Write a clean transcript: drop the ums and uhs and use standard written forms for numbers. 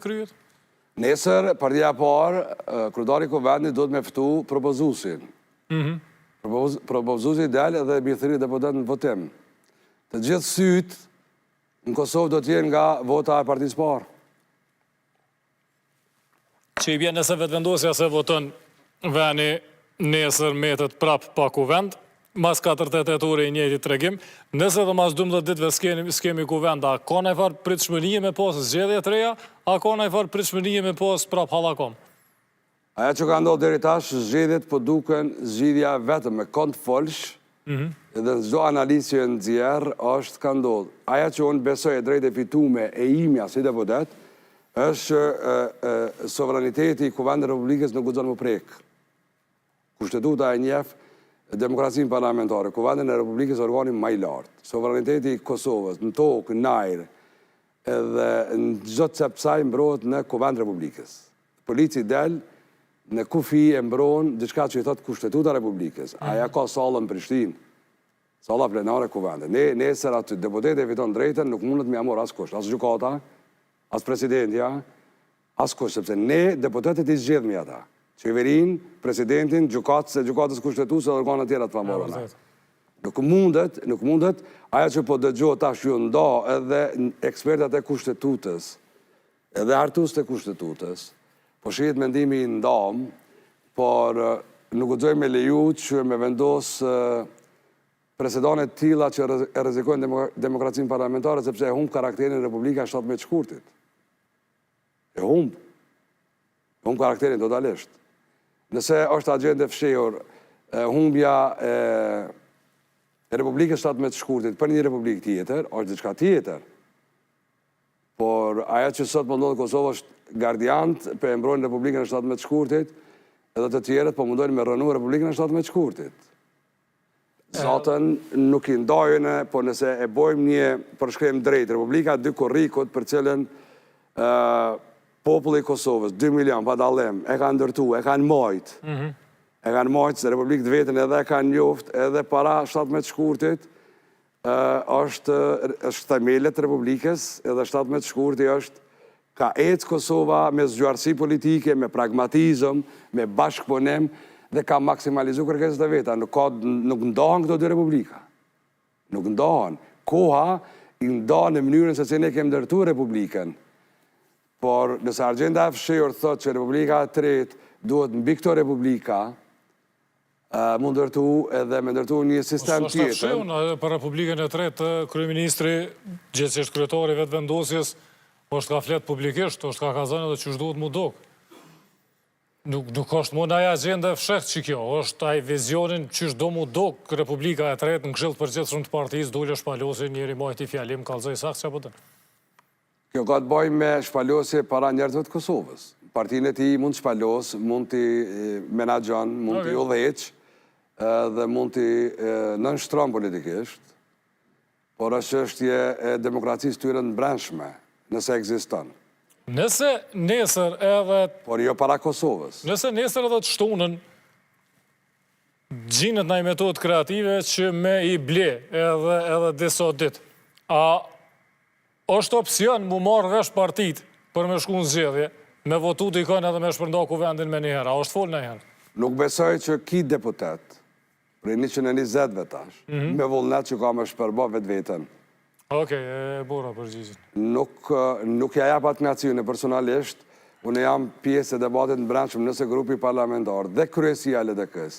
kryet? Nesër, partia parë, kryetari i Kuvendit do të me ftu propozuesin. Propozuesi del dhe mbjellëri deputet në votim. Të gjithë syt në Kosovë do të jenë nga vota e partisë parë. Që i bjen nëse vetëvendosja se voton veni nesër metet prap pa kuvend, mas 48 ore i njëjtit tregim, nëse dhe mas 12 ditëve s'kemi kuvend, a ka në farë pritshmërie me pas zgjedhje të reja, a ka në farë pritshmërie me pas prap hallakom? Aja që ka ndodhur deri tash, zgjedhjet po duken zgjidhja vetëm me kont folsh, dhe në çdo analizë që nxjerr është ka ndodhur. Aja që unë besoj e drejtë e fitume e imja si deputet, është që sovraniteti i Kuvendit të Republikës nuk guxon më prek. Kushtetuta e njeh demokracinë parlamentare, Kuvendin e Republikës organi më i lartë. Sovraniteti i Kosovës në tokë, në ajër, edhe në çdo cepsaj mbrohet në Kuvend Republikës. Polici del në kufi e mbron diçka që i thot Kushtetuta e Republikës. Aja ka sallën në Prishtinë, salla plenare Kuvendit. Nesër aty deputeti fiton drejtën, nuk mundet me amor askush, as gjykata, as presidentja, as kush, sepse ne deputetët i zgjedhmi ata. Qeverin, presidentin, gjykatës kushtetuese dhe organet tjera të famorana. Nuk mundet, aja që po dëgjohet tash ju nda edhe ekspertat e kushtetutës, edhe hartues të kushtetutës, po shihet mendimi i ndam, por nuk guxoj me leju që me vendos presedane të tilla që e rrezikojnë demokracinë parlamentare, sepse e humb karakterin e Republika 17 shkurtit. E humb karakterin totalisht. Nëse është agjende fshehur, humbja e Republikës 17 shkurtit për një republikë tjetër, është diçka tjetër. Por aja që sot mundon Kosovë është gardiant për e mbrojnë Republikën e 17 shkurtit, edhe të tjerët po mundojnë me rënu Republikën e 17 shkurtit. Zatën nuk i ndajën, po nëse e bojmë një përshkrim drejt, Republika dy korrikut për cilën populli i Kosovës, 2 milion, pa dallim, e kanë ndërtu, e kanë majt. E kanë majt se Republikë të vetën edhe e kanë njoft, edhe para 17 shkurtit, është themelet Republikës, edhe 17 shkurti është ka ecë Kosova me zgjuarësi politike, me pragmatizëm, me bashkëpunim, dhe ka maksimalizu kërkesat e veta. Nuk ndahen këto dy Republika. Nuk ndahen. Koha i ndahen në mënyrën se ne kemi ndërtu Republikën. Por nëse agenda e fshehur thot që Republika e tretë duhet mbi këto Republika, mund ndërtu edhe me ndërtu një sistem tjetër. Është fshehur për Republikën e tretë, kryeministri, gjithsesi kryetari vetëvendosjes, është ka flet publikisht, është ka thënë edhe çu duhet mu dok. Nuk është më në agenda e fshehtë që kjo, është ai vizionin çu do mu dok Republika e tretë në Këshill të Përgjithshëm të partisë, dole shpalosi njëri majti fjalim, kallzoi saktë çapo të. Kjo ka të bëjë me shpalosje para njerëzve të Kosovës. Partinë e tij mund të shpalos, mund t'i menaxhon, mund t'i udhëheq, dhe mund t'i nënshtron politikisht, por është çështje e demokracisë tyre të brendshme, nëse ekziston. Nëse nesër edhe... Por jo para Kosovës. Nëse nesër edhe të shtunën gjinët në metodë kreative që me i ble edhe disa ditë, a është opcion mu marrë vesh partit për me shku në zgjedhje, me votu të ikon edhe me shpërnda Kuvendin me njëherë, a është fol në herë? Nuk besoj që ki deputet, prej 120 tash, me vullnet që ka me shpërba vetë vetën. Okej, e bora përgjigjen. Nuk ja jap atë nacione personalisht, unë jam pjesë e debatit në brendshëm nëse grupi parlamentar dhe kryesia LDK-s